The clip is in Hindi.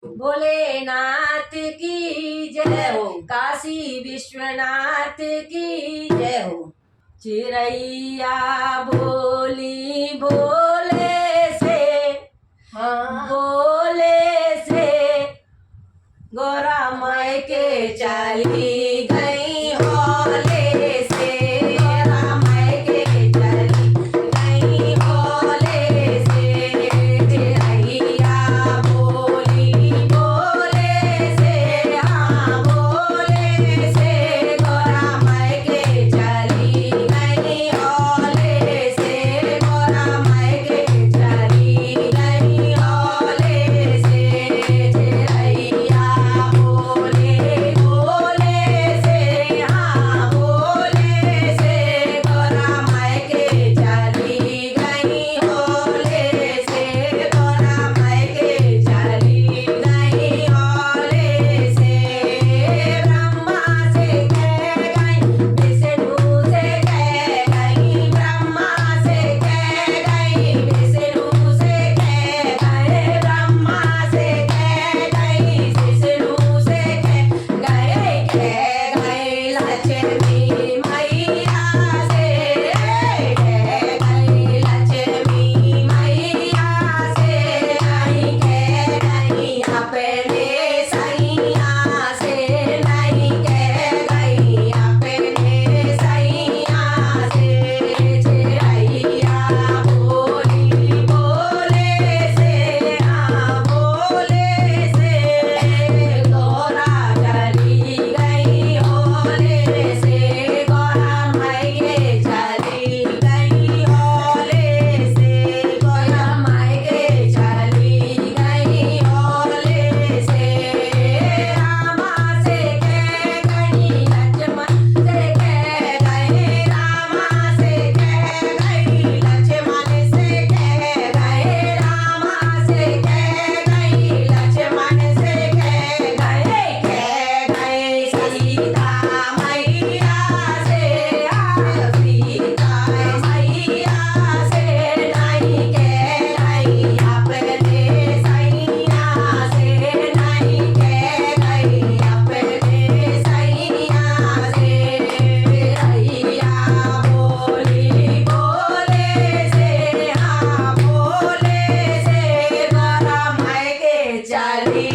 भोलेनाथ की जय हो, काशी विश्वनाथ की जय हो। चिड़ैया बोली भोले से, भोले से गौरा माई के चली गई होले से, गौरा माई के चली गई होले से। चिड़ैया बोली भोले से, हाँ भोले से गौरा माई के चली गई होले से, गौरा माई के चली गई होले से। चिड़ैया बोले भोले से, हाँ भोले से गौरा माई के चली गई होले से, गौरा माई के चली गई होले से। ब्रह्मा से कह गई, विष्णु से कह गई, ब्रह्मा से कह गई, विष्णु से कह गए, ब्रह्मा से कह गई, विष्णु से कह गए लक्ष्मी मैया से, कह गई लक्ष्मी मैया से, नहीं कह गई अपने सैया से, नहीं कह गई अपने सैया से। चिड़ैया बोली भोले से, हाँ भोले से गौरा चली गई होले से, गौरा माई के चली गई होले से, गौरा माई के चली गई होले से। रामा से कह गई, लक्ष्मण से कह गए, रामा से कह गई, लक्ष्मण से कह गए, रामा से कह गई, लक्ष्मण से कह गए सीता मैया से, सीता मैया से, नहीं कह गई अपने सैया से, नहीं कह गई अपने सैया से। चिड़ैया बोली भोले से, हाँ भोले से गौरा माई के चली